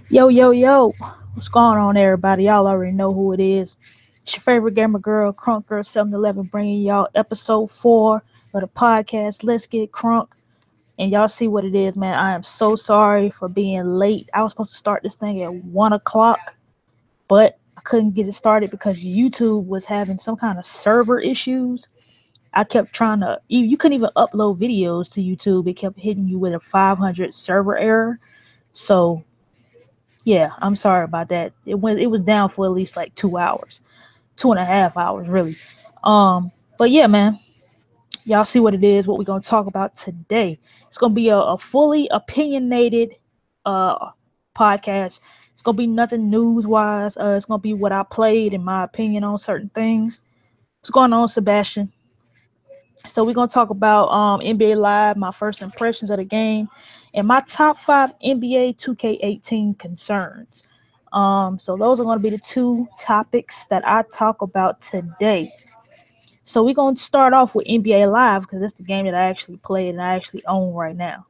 Yo, yo, yo. What's going on, everybody? Y'all already know who it is. It's your favorite gamer girl, Crunk Girl 711, bringing y'all episode 4 of the podcast. Let's get crunk. And y'all see what it is, man. I am so sorry for being late. I was supposed to start this thing at 1 o'clock, but I couldn't get it started because YouTube was having some kind of server issues. I kept trying to, you couldn't even upload videos to YouTube. It kept hitting you with a 500 server error. So yeah, I'm sorry about that. It was down for at least like 2 hours, 2.5 hours really. But yeah, man, y'all see what it is, what we're gonna talk about today. It's gonna be a fully opinionated podcast. It's gonna be nothing news wise. It's gonna be what I played and my opinion on certain things. What's going on, Sebastian? So we're gonna talk about NBA Live, my first impressions of the game, and my top 5 NBA 2K18 concerns. So those are gonna be the two topics that I talk about today. So we're gonna start off with NBA Live because that's the game that I actually played and I actually own right now.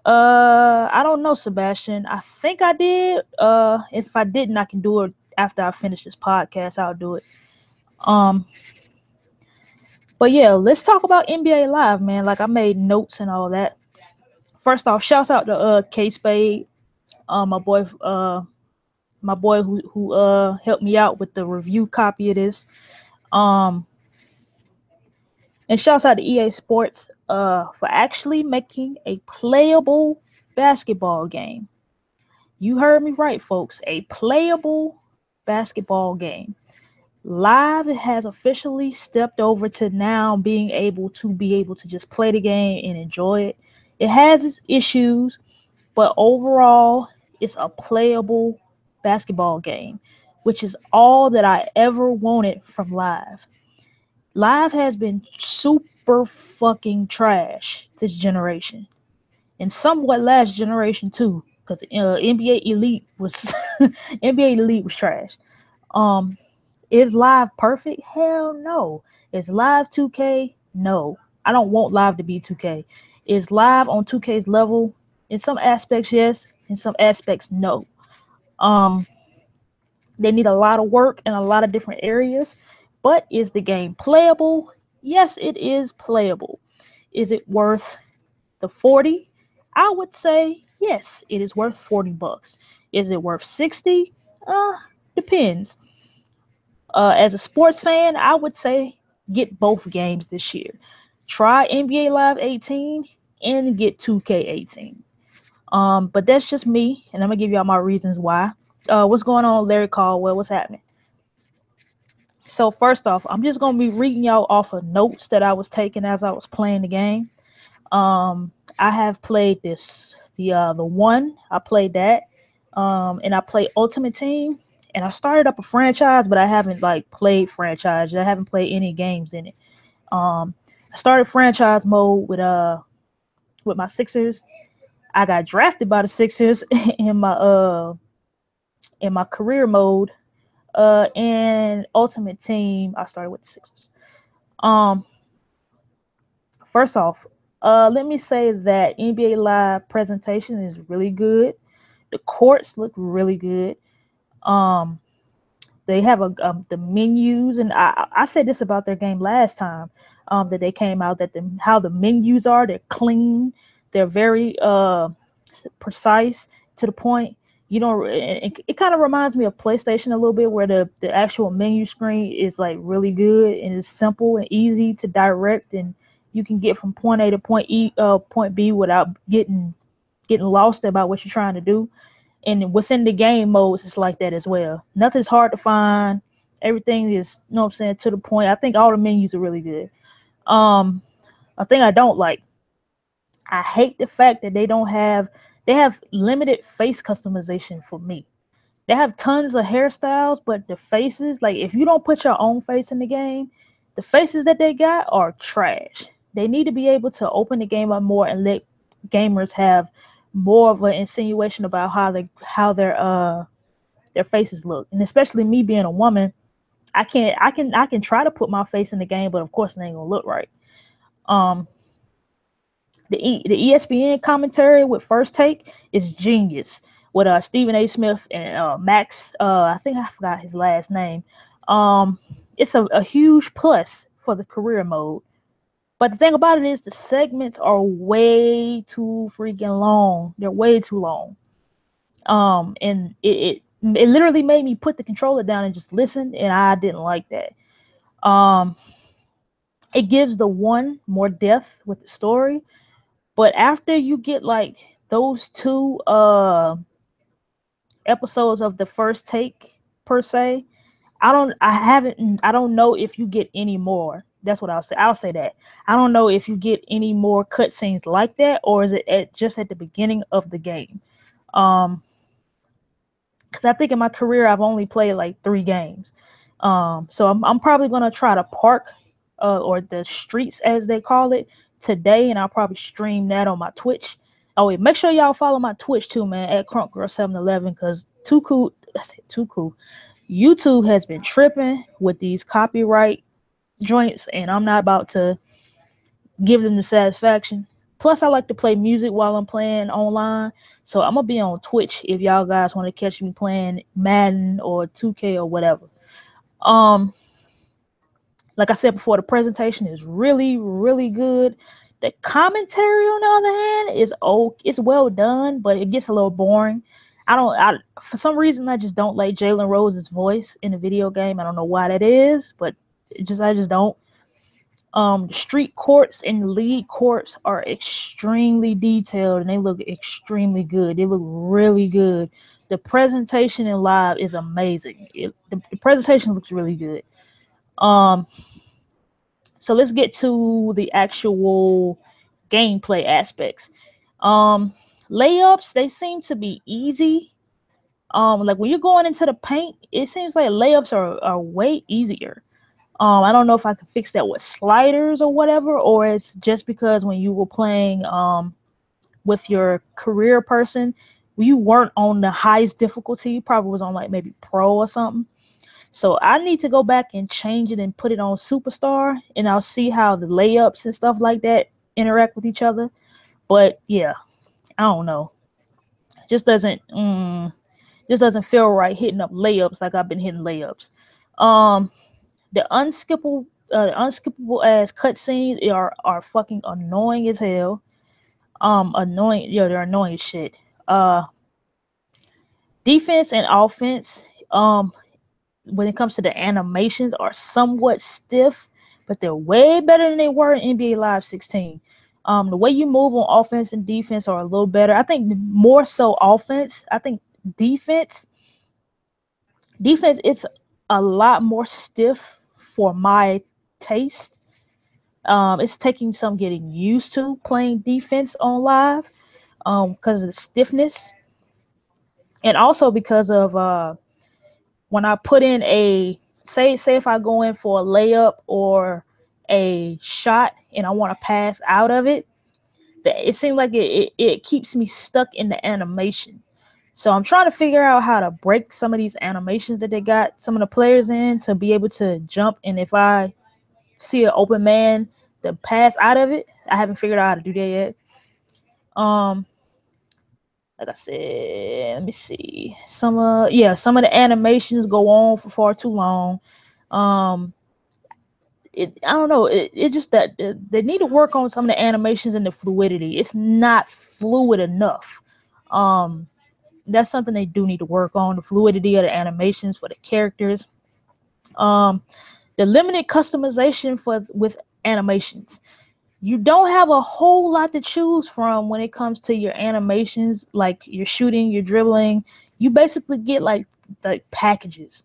I don't know, Sebastian. I think I did. If I didn't, I can do it after I finish this podcast. I'll do it. Um, But yeah, let's talk about NBA Live, man. Like I made notes and all that. First off, shouts out to K Spade, my boy who helped me out with the review copy of this. Um, and shouts out to EA Sports for actually making a playable basketball game. You heard me right, folks. A playable basketball game. Live has officially stepped over to now being able to just play the game and enjoy it. It has its issues, but overall, it's a playable basketball game, which is all that I ever wanted from Live. Live has been super fucking trash this generation, and somewhat last generation too, because NBA Elite was NBA Elite was trash. Um, is Live perfect? Hell no. Is Live 2K? No. I don't want Live to be 2K. Is Live on 2K's level? In some aspects, yes. In some aspects, no. Um, they need a lot of work in a lot of different areas. But is the game playable? Yes, it is playable. Is it worth the 40? I would say yes, it is worth $40. Is it worth 60? Depends. As a sports fan, I would say get both games this year. Try NBA Live 18 and get 2K18. But that's just me, and I'm gonna give y'all my reasons why. What's going on, Larry Caldwell? What's happening? So first off, I'm just gonna be reading y'all off of notes that I was taking as I was playing the game. I have played the one. I played that. And I played Ultimate Team, and I started up a franchise, but I haven't like played franchise. I haven't played any games in it. I started franchise mode with my Sixers. I got drafted by the Sixers in my career mode. And Ultimate Team, I started with the Sixers. Um, First off, let me say that NBA Live presentation is really good. The courts look really good. Um, they have the menus, and I said this about their game last time that they came out, that how the menus are. They're clean. They're very precise, to the point. You know, it kind of reminds me of PlayStation a little bit, where the actual menu screen is like really good and it's simple and easy to direct, and you can get from point A to point B without getting lost about what you're trying to do. And within the game modes, it's like that as well. Nothing's hard to find. Everything is, you know what I'm saying, to the point. I think all the menus are really good. A thing I don't like, I hate the fact that they have limited face customization for me. They have tons of hairstyles, but the faces, like if you don't put your own face in the game, the faces that they got are trash. They need to be able to open the game up more and let gamers have more of an insinuation about how their faces look. And especially me being a woman, I can try to put my face in the game, but of course it ain't gonna look right. Um, the ESPN commentary with First Take is genius. with Stephen A. Smith and Max. I think I forgot his last name. It's a huge plus for the career mode. But the thing about it is the segments are way too freaking long. They're way too long. And it literally made me put the controller down and just listen, and I didn't like that. It gives the one more depth with the story, but after you get like those two episodes of the first take per se, I don't know if you get any more. That's what I'll say. I'll say that. I don't know if you get any more cutscenes like that, or is it just at the beginning of the game? Because I think in my career I've only played like 3 games. So I'm probably gonna try to park or the streets as they call it today, and I'll probably stream that on my Twitch. Oh wait, make sure y'all follow my Twitch too, man, at Crunk Girl 711, because too cool. YouTube has been tripping with these copyright joints, and I'm not about to give them the satisfaction. Plus, I like to play music while I'm playing online, so I'm gonna be on Twitch if y'all guys want to catch me playing Madden or 2K or whatever. Like I said before, the presentation is really, really good. The commentary, on the other hand, it's well done, but it gets a little boring. For some reason, I just don't like Jalen Rose's voice in a video game. I don't know why that is, but I just don't. The street courts and the league courts are extremely detailed, and they look extremely good. They look really good. The presentation in live is amazing. The presentation looks really good. So let's get to the actual gameplay aspects. Layups, they seem to be easy. Like when you're going into the paint, it seems like layups are way easier. I don't know if I can fix that with sliders or whatever, or it's just because when you were playing with your career person, you weren't on the highest difficulty. You probably was on like maybe pro or something. So I need to go back and change it and put it on Superstar, and I'll see how the layups and stuff like that interact with each other. But yeah, I don't know. Just doesn't feel right hitting up layups like I've been hitting layups. The unskippable ass cutscenes are fucking annoying as hell. Annoying. Yeah, they're annoying as shit. Defense and offense. When it comes to the animations, are somewhat stiff, but they're way better than they were in NBA Live 16. The way you move on offense and defense are a little better. I think more so offense. I think defense, it's a lot more stiff for my taste. It's taking some getting used to playing defense on live because of the stiffness, and also because of when I put in a say if I go in for a layup or a shot and I want to pass out of it, it seems like it keeps me stuck in the animation. So I'm trying to figure out how to break some of these animations that they got some of the players in to be able to jump, and if I see an open man, to pass out of it. I haven't figured out how to do that yet. Like I said, let me see. Some of the animations go on for far too long. I don't know. It just that they need to work on some of the animations and the fluidity. It's not fluid enough. That's something they do need to work on, the fluidity of the animations for the characters. The limited customization with animations. You don't have a whole lot to choose from when it comes to your animations, like your shooting, your dribbling. You basically get like packages.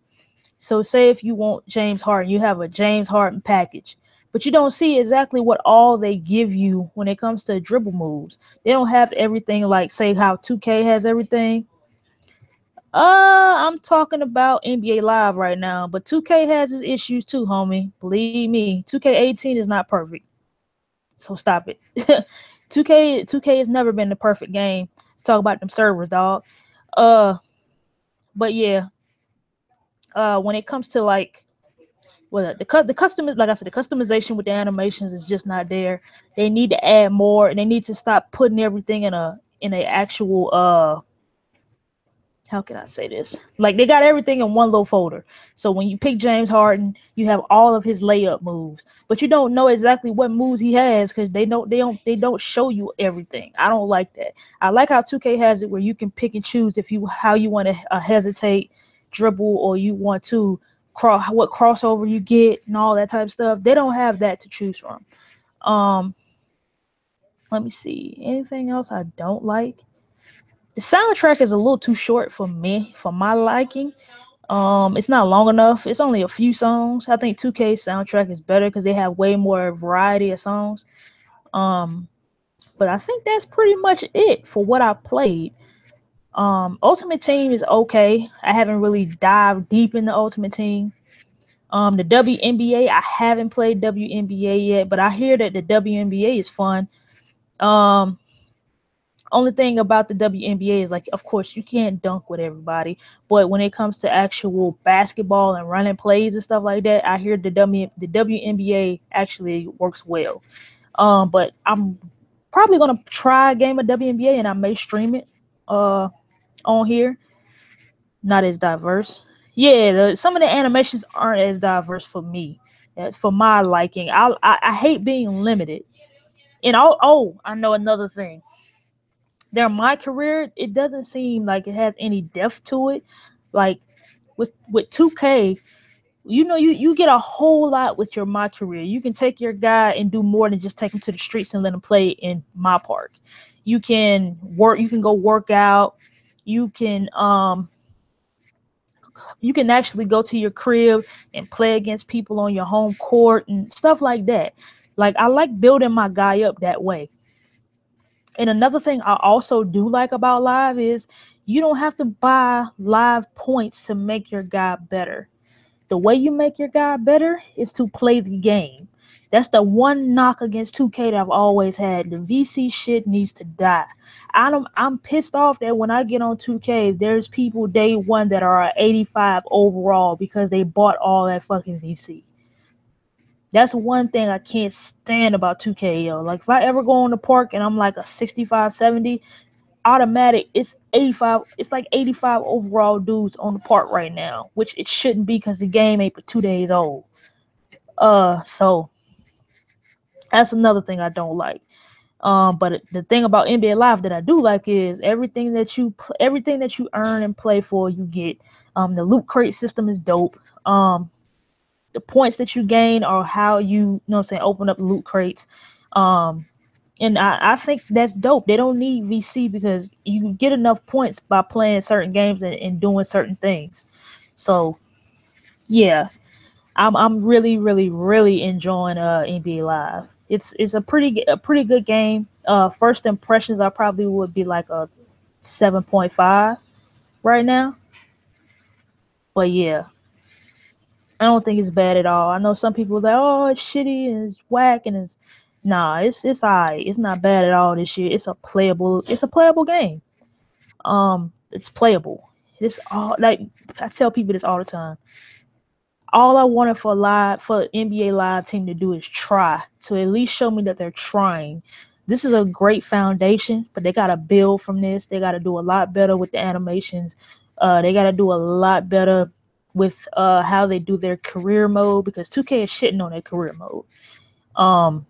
So say if you want James Harden, you have a James Harden package, but you don't see exactly what all they give you when it comes to dribble moves. They don't have everything like say how 2K has everything. I'm talking about NBA Live right now, but 2K has its issues too, homie. Believe me, 2K18 is not perfect. So stop it. 2K has never been the perfect game. Let's talk about them servers, dog. But yeah. When it comes to like the custom, like I said, the customization with the animations is just not there. They need to add more, and they need to stop putting everything in a actual how can I say this? Like they got everything in one little folder. So when you pick James Harden, you have all of his layup moves, but you don't know exactly what moves he has because they don't show you everything. I don't like that. I like how 2K has it where you can pick and choose if you how you want to hesitate, dribble, or you want to cross what crossover you get and all that type of stuff. They don't have that to choose from. Um, let me see. Anything else I don't like? The soundtrack is a little too short for me, for my liking. It's not long enough. It's only a few songs. I think 2K soundtrack is better because they have way more variety of songs. Um, but I think that's pretty much it for what I played. Ultimate Team is okay. I haven't really dived deep into Ultimate Team. The WNBA, I haven't played WNBA yet, but I hear that the WNBA is fun. Um, Only thing about the WNBA is like, of course, you can't dunk with everybody, but when it comes to actual basketball and running plays and stuff like that, I hear the WNBA actually works well. But I'm probably gonna try a game of WNBA and I may stream it on here. Not as diverse. Yeah, some of the animations aren't as diverse for me. For my liking. I hate being limited. And I know another thing. My career, it doesn't seem like it has any depth to it. Like with 2K, you get a whole lot with your my career. You can take your guy and do more than just take him to the streets and let him play in my park. You can go work out. You can you can actually go to your crib and play against people on your home court and stuff like that. Like I like building my guy up that way. And another thing I also do like about live is you don't have to buy live points to make your guy better. The way you make your guy better is to play the game. That's the one knock against 2K that I've always had. The VC shit needs to die. I'm pissed off that when I get on 2K, there's people day one that are 85 overall because they bought all that fucking VC. That's one thing I can't stand about 2K, yo. Like, if I ever go on the park and I'm like a 65, 70, automatic, it's 85. It's like 85 overall dudes on the park right now, which it shouldn't be because the game ain't but 2 days old. So that's another thing I don't like. But the thing about NBA Live that I do like is everything that you earn and play for, you get. The loot crate system is dope. The points that you gain are how you know what I'm saying, open up loot crates. And I think that's dope. They don't need VC because you can get enough points by playing certain games and doing certain things. So yeah, I'm really really really enjoying NBA Live. It's a pretty good game. First impressions, I probably would be like a 7.5 right now. But yeah, I don't think it's bad at all. I know some people that, oh, it's shitty and it's whack and it's nah, it's alright. It's not bad at all this year. It's a playable game. It's playable. It's all like I tell people this all the time. All I wanted for NBA Live team to do is try to at least show me that they're trying. This is a great foundation, but they gotta build from this. They gotta do a lot better with the animations. They gotta do a lot better with how they do their career mode because 2K is shitting on their career mode. And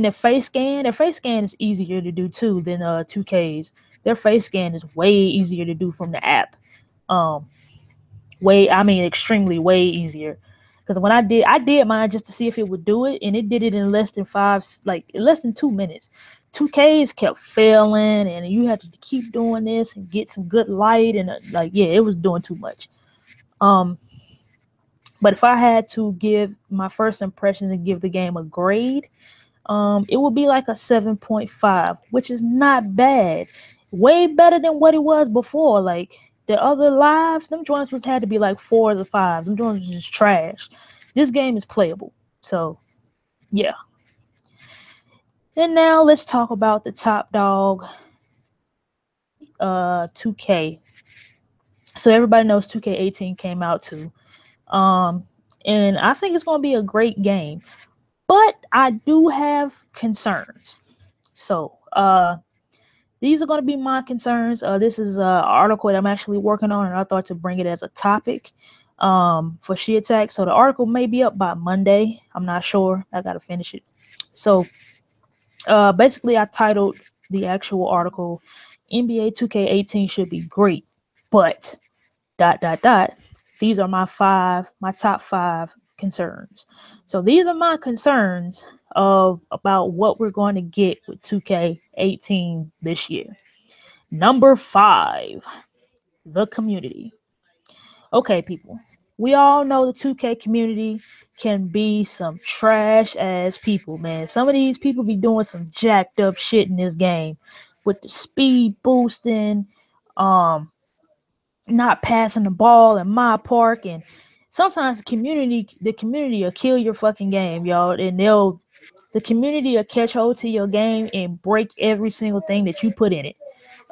their face scan is easier to do too than 2K's. Their face scan is way easier to do from the app. Um, extremely way easier. Because when I did mine just to see if it would do it, and it did it in less than 2 minutes. 2Ks kept failing, and you had to keep doing this and get some good light, and it was doing too much. But if I had to give my first impressions and give the game a grade, it would be like a 7.5, which is not bad. Way better than what it was before. Like the other lives, them joints had to be like 4s or 5s. Them joints was just trash. This game is playable. So yeah. And now let's talk about the top dog, 2K. So everybody knows 2K18 came out too. And I think it's gonna be a great game. But I do have concerns. So these are going to be my concerns. This is an article that I'm actually working on, and I thought to bring it as a topic for She Attack. So the article may be up by Monday. I'm not sure. I got to finish it. So basically, I titled the actual article, NBA 2K18 should be great, but ... These are my top five concerns. So these are my concerns about what we're going to get with 2K18 this year. Number 5, the community. Okay, people. We all know the 2K community can be some trash ass people, man. Some of these people be doing some jacked up shit in this game with the speed boosting, not passing the ball in my park, and sometimes the community will kill your fucking game, y'all, and the community will catch hold to your game and break every single thing that you put in it.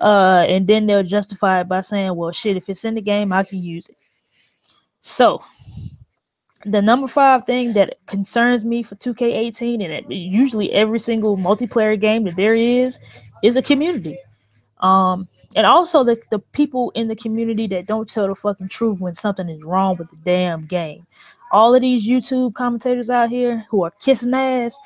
And then they'll justify it by saying, well, shit, if it's in the game, I can use it. So the number 5 thing that concerns me for 2K18, and usually every single multiplayer game that there is a community. And also the people in the community that don't tell the fucking truth when something is wrong with the damn game. All of these YouTube commentators out here who are kissing ass,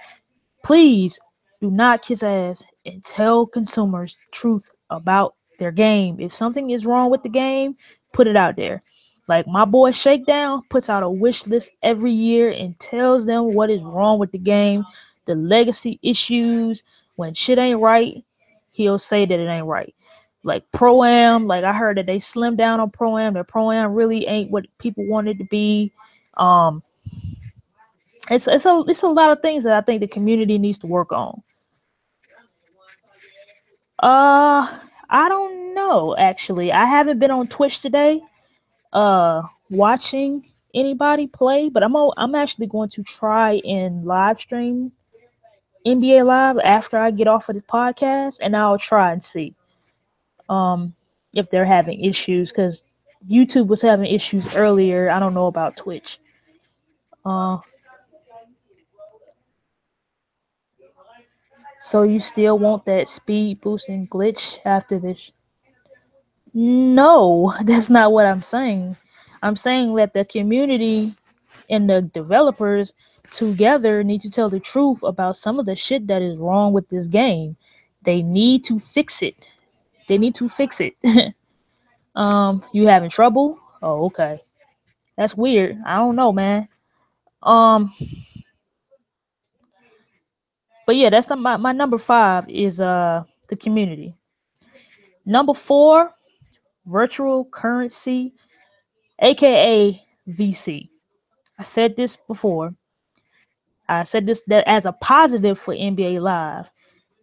please do not kiss ass and tell consumers truth about their game. If something is wrong with the game, put it out there. Like my boy Shakedown puts out a wish list every year and tells them what is wrong with the game, the legacy issues. When shit ain't right, he'll say that it ain't right. Like Pro-Am, like I heard that they slimmed down on Pro-Am. That Pro-Am really ain't what people want it to be. It's a lot of things that I think the community needs to work on. I don't know, actually. I haven't been on Twitch today, watching anybody play, but I'm actually going to try and live stream NBA Live after I get off of the podcast, and I'll try and see if they're having issues, because YouTube was having issues earlier. I don't know about Twitch. So you still want that speed boosting glitch after this? No, that's not what I'm saying. I'm saying that the community and the developers together need to tell the truth about some of the shit that is wrong with this game. They need to fix it. They need to fix it. You having trouble? Oh, okay. That's weird. I don't know, man. But yeah, that's my number 5 is the community. Number 4, virtual currency, aka VC. I said this before. I said this that as a positive for NBA Live.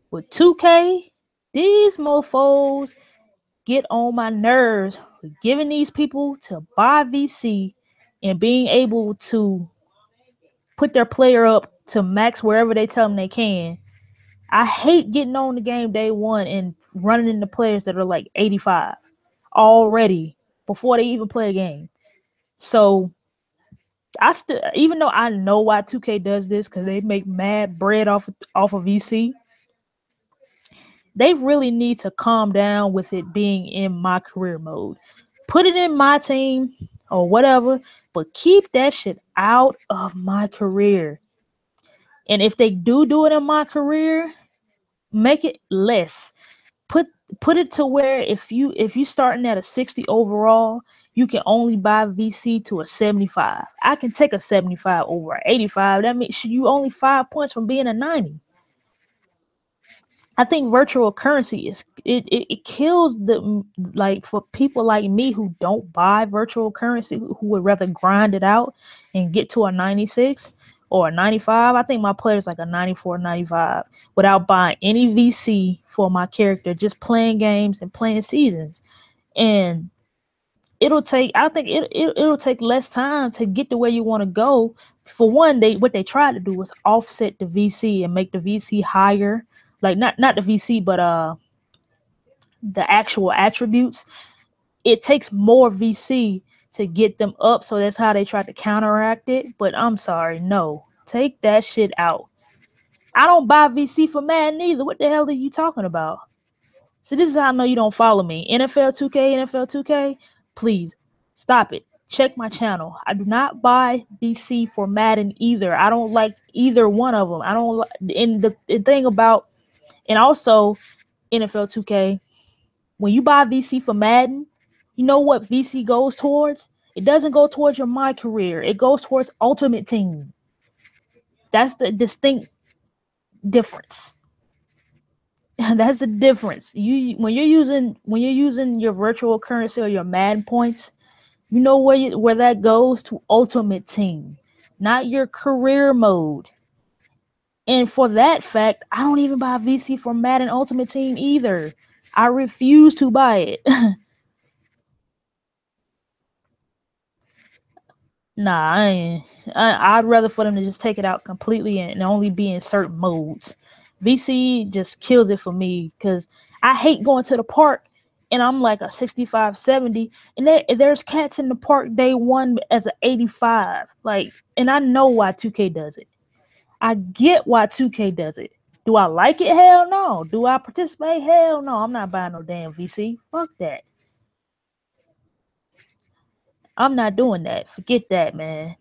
With 2K, these mofos get on my nerves with giving these people to buy VC and being able to put their player up to max wherever they tell them they can. I hate getting on the game day one and running into players that are like 85 already before they even play a game. So I still, even though I know why 2K does this, because they make mad bread off of VC, they really need to calm down with it being in my career mode. Put it in my team or whatever, but keep that shit out of my career. And if they do it in my career, make it less. Put it to where if you starting at a 60 overall, you can only buy VC to a 75. I can take a 75 over an 85. That means you only 5 points from being a 90. I think virtual currency it kills the, like, for people like me who don't buy virtual currency, who would rather grind it out and get to a 96 or a 95. I think my player's like a 94, 95 without buying any VC for my character, just playing games and playing seasons. And it'll take, I think it'll take less time to get to where you want to go. For one, what they tried to do was offset the VC and make the VC higher. Like not the VC, but the actual attributes. It takes more VC to get them up, so that's how they tried to counteract it. But I'm sorry, no. Take that shit out. I don't buy VC for Madden either. What the hell are you talking about? So this is how I know you don't follow me. NFL 2K, NFL 2K, please stop it. Check my channel. I do not buy VC for Madden either. I don't like either one of them. I don't like, and the thing about, and also NFL 2K, when you buy VC for Madden, you know what VC goes towards? It doesn't go towards your My Career. It goes towards Ultimate Team. That's the distinct difference. That's the difference. When you're using your virtual currency or your Madden points, you know where that goes to Ultimate Team, not your career mode. And for that fact, I don't even buy VC for Madden Ultimate Team either. I refuse to buy it. Nah, I'd rather for them to just take it out completely and only be in certain modes. VC just kills it for me because I hate going to the park and I'm like a 65, 70, and there's cats in the park day one as an 85. Like, and I know why 2K does it. I get why 2K does it. Do I like it? Hell no. Do I participate? Hell no. I'm not buying no damn VC. Fuck that. I'm not doing that. Forget that, man.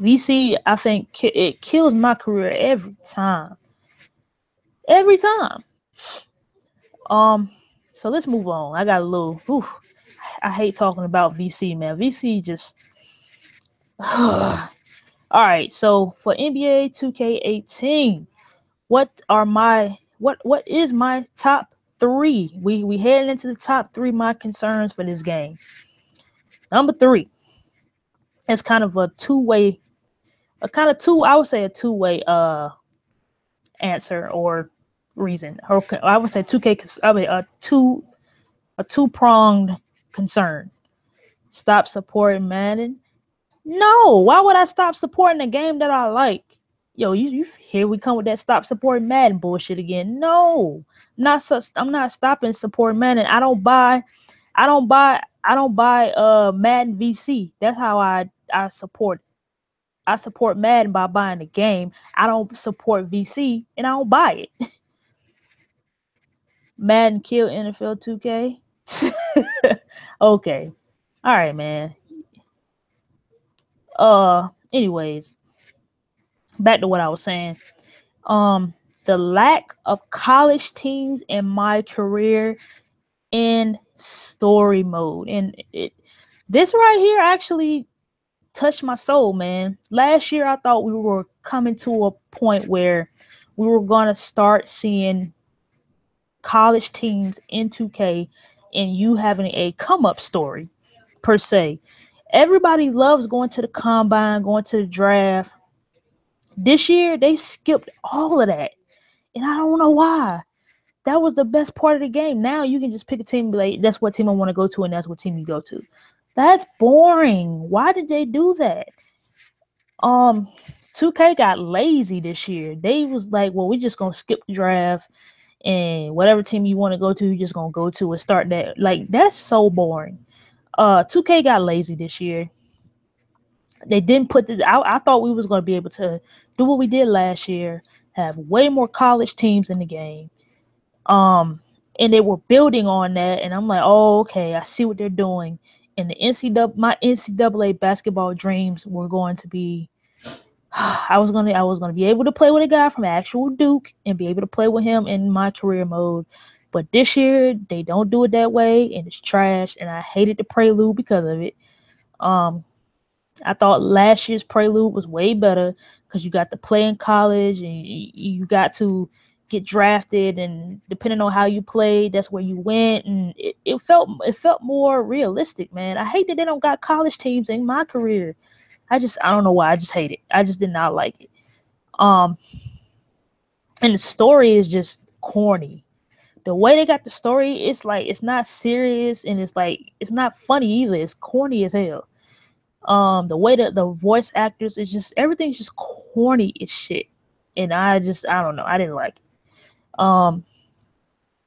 VC, I think it kills my career every time. Every time. So let's move on. I got a little. I hate talking about VC, man. VC just. All right. So for NBA 2K18, what is my top three? We heading into the top three. My concerns for this game. Number three. It's kind of a two-way. I would say a two-way answer or reason. Or I would say 2K. I mean a two-pronged concern. Stop supporting Madden. No, why would I stop supporting a game that I like? Yo, you here we come with that stop supporting Madden bullshit again. No, I'm not stopping supporting Madden. I don't buy Madden VC. That's how I support. I support Madden by buying the game. I don't support VC and I don't buy it. Madden kill NFL 2K. Okay. All right, man. Anyways, back to what I was saying. The lack of college teams in my career in story mode. And this right here actually touched my soul, man. Last year I thought we were coming to a point where we were gonna start seeing college teams in 2K and you having a come up story per se. Everybody loves going to the combine, going to the draft. This year they skipped all of that. And I don't know why. That was the best part of the game. Now you can just pick a team and be like, that's what team I want to go to, and that's what team you go to. That's boring. Why did they do that? 2K got lazy this year. They was like, well, we're just gonna skip the draft and whatever team you want to go to, you're just gonna go to and start that. Like, that's so boring. 2K got lazy this year. They didn't put the. I thought we was gonna be able to do what we did last year, have way more college teams in the game. And they were building on that, and I'm like, oh, okay, I see what they're doing. And my NCAA basketball dreams were going to be. I was gonna be able to play with a guy from actual Duke and be able to play with him in my career mode. But this year they don't do it that way, and it's trash. And I hated the prelude because of it. I thought last year's prelude was way better because you got to play in college and you got to get drafted, and depending on how you played, that's where you went, and it felt more realistic, man. I hate that they don't got college teams in my career. I don't know why. I just hate it. I just did not like it. And the story is just corny. The way they got the story, it's like it's not serious, and it's like it's not funny either. It's corny as hell. The way that the voice actors is just everything's just corny as shit, and I don't know. I didn't like it.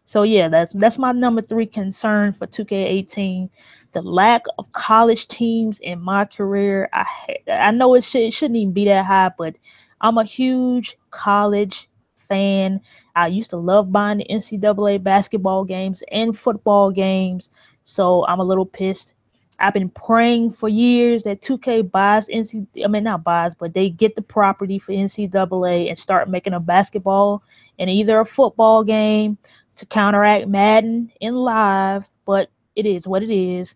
So yeah, that's my number three concern for 2K18. The lack of college teams in my career. I know it shouldn't even be that high, but I'm a huge college fan. I used to love buying the NCAA basketball games and football games, so I'm a little pissed. I've been praying for years that 2K buys not buys, but they get the property for NCAA and start making a basketball and either a football game to counteract Madden in live, but it is what it is.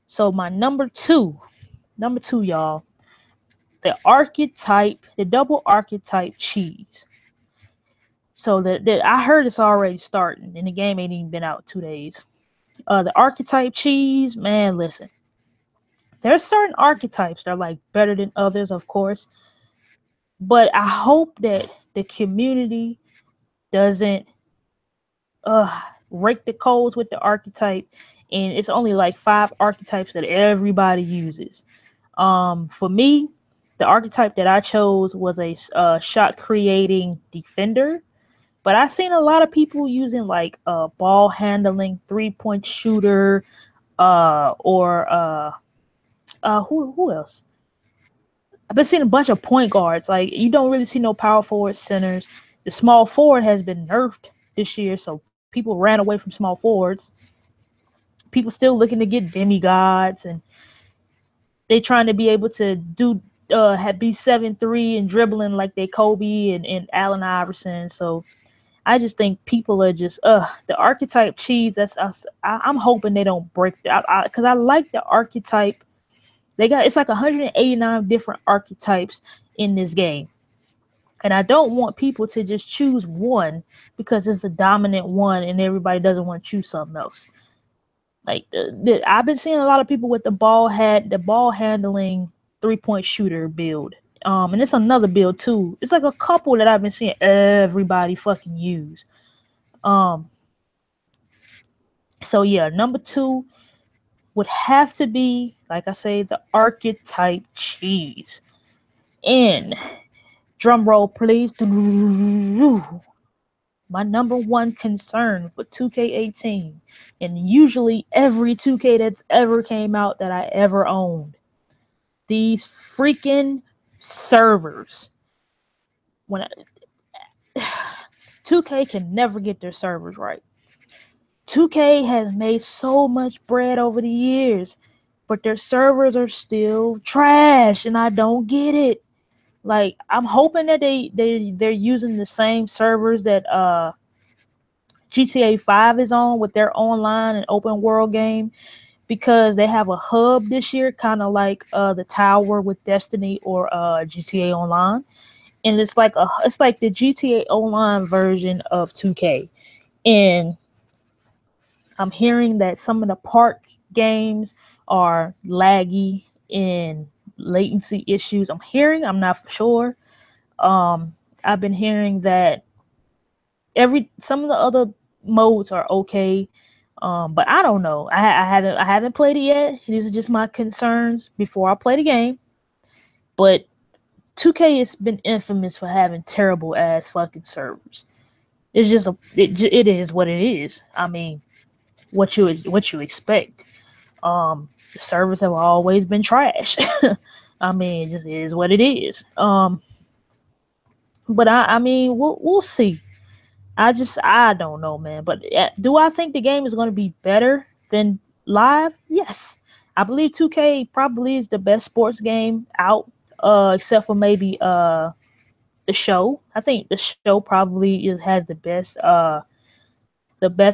So my number two, y'all, the double archetype cheese. So that I heard it's already starting, and the game ain't even been out 2 days. The archetype cheese, man, listen. There's certain archetypes that are like better than others, of course, but I hope that the community doesn't rake the coals with the archetype, and it's only like 5 archetypes that everybody uses. For me, the archetype that I chose was a shot creating defender, but I've seen a lot of people using like ball handling, 3-point shooter, or who else? I've been seeing a bunch of point guards. Like, you don't really see no power forward centers. The small forward has been nerfed this year, so people ran away from small forwards. People still looking to get demigods, and they trying to be able to do be 7'3" and dribbling like they Kobe and Allen Iverson. So I just think people are just the archetype cheese. I'm hoping they don't break that, because I like the archetype. It's like 189 different archetypes in this game. And I don't want people to just choose one because it's the dominant one and everybody doesn't want to choose something else. Like I've been seeing a lot of people with the ball handling 3-point shooter build. And it's another build too. It's like a couple that I've been seeing everybody fucking use. So yeah, number 2 would have to be, like I say, the archetype cheese. And drum roll, please. My number 1 concern for 2K18, and usually every 2K that's ever came out that I ever owned, these freaking servers. 2K can never get their servers right. 2K has made so much bread over the years, but their servers are still trash, and I don't get it. Like, I'm hoping that they're using the same servers that GTA 5 is on with their online and open world game, because they have a hub this year, kind of like the Tower with Destiny or GTA Online, and it's like the GTA Online version of 2K. And I'm hearing that some of the park games are laggy and latency issues. I'm not for sure. I've been hearing that some of the other modes are okay, but I don't know. I haven't played it yet. These are just my concerns before I play the game. But 2K has been infamous for having terrible ass fucking servers. It's just it is what it is. I mean, what you expect. The servers have always been trash. I mean, it just is what it is. But I mean, we'll see. I don't know, man. But do I think the game is going to be better than live? Yes. I believe 2K probably is the best sports game out, except for maybe the show. I think the show probably has the best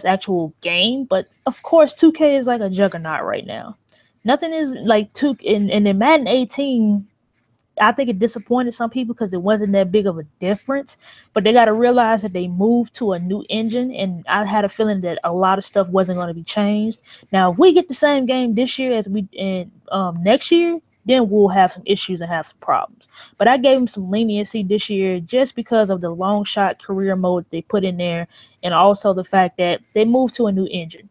actual game. But of course, 2K is like a juggernaut right now. Nothing is like in Madden 18. I think it disappointed some people because it wasn't that big of a difference, but they got to realize that they moved to a new engine, and I had a feeling that a lot of stuff wasn't going to be changed. Now, if we get the same game this year as we in next year, then we'll have some issues and have some problems. But I gave them some leniency this year just because of the long shot career mode they put in there, and also the fact that they moved to a new engine.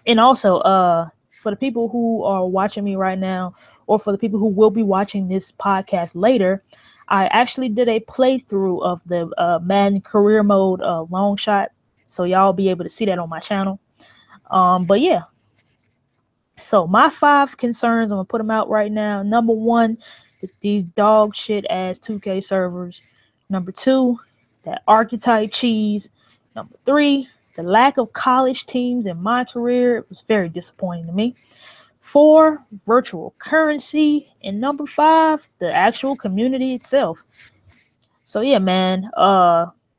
And also, for the people who are watching me right now, or for the people who will be watching this podcast later, I actually did a playthrough of the Madden career mode long shot, so y'all be able to see that on my channel. But yeah, so my 5 concerns, I'm gonna put them out right now. Number 1, these dog shit ass 2K servers. Number 2, that Archetype Cheese. Number 3, the lack of college teams in my career was very disappointing to me. 4, virtual currency. And number 5, the actual community itself. So yeah, man.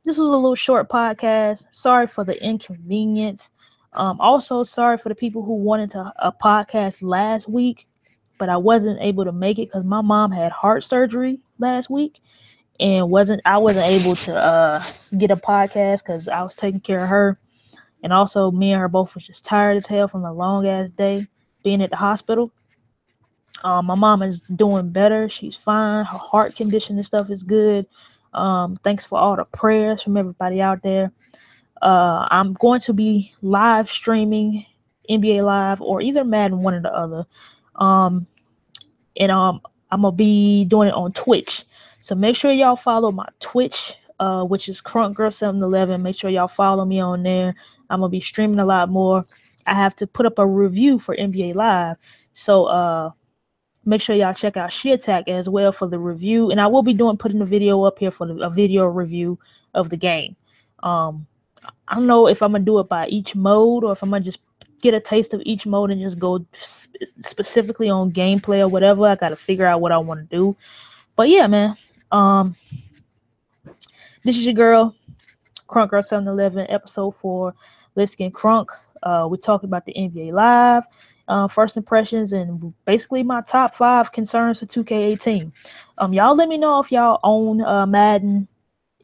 This was a little short podcast. Sorry for the inconvenience. Also sorry for the people who wanted a podcast last week, but I wasn't able to make it because my mom had heart surgery last week, and I wasn't able to get a podcast because I was taking care of her, and also me and her both was just tired as hell from a long ass day being at the hospital. My mom is doing better. She's fine. Her heart condition and stuff is good. Thanks for all the prayers from everybody out there. I'm going to be live streaming NBA Live or either Madden, one or the other. And I'm gonna be doing it on Twitch. So make sure y'all follow my Twitch, which is Crunk Girl 711. Make sure y'all follow me on there. I'm gonna be streaming a lot more. I have to put up a review for NBA Live. So make sure y'all check out She Attack as well for the review. And I will be putting a video up here for a video review of the game. I don't know if I'm gonna do it by each mode or if I'm gonna just get a taste of each mode and just go specifically on gameplay or whatever. I gotta figure out what I want to do. But yeah, man. This is your girl, Crunk Girl 711, episode 4. Let's get crunk. We talked about the NBA Live, first impressions, and basically my top 5 concerns for 2K18. Y'all let me know if y'all own Madden,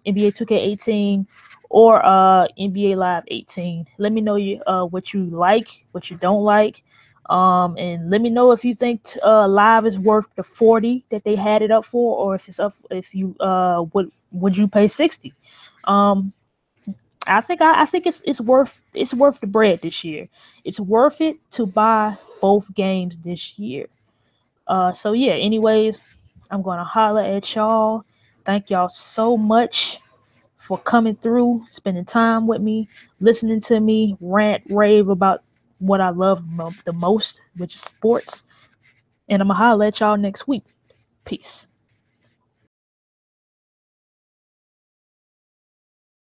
NBA 2K18, or NBA Live 18. Let me know what you like, what you don't like, and let me know if you think Live is worth the 40 that they had it up for, or if it's up. If you would you pay 60? I think it's worth the bread this year. It's worth it to buy both games this year. So yeah. Anyways, I'm gonna holler at y'all. Thank y'all so much for coming through, spending time with me, listening to me rant, rave about what I love the most, which is sports. And I'm gonna holler at y'all next week. Peace.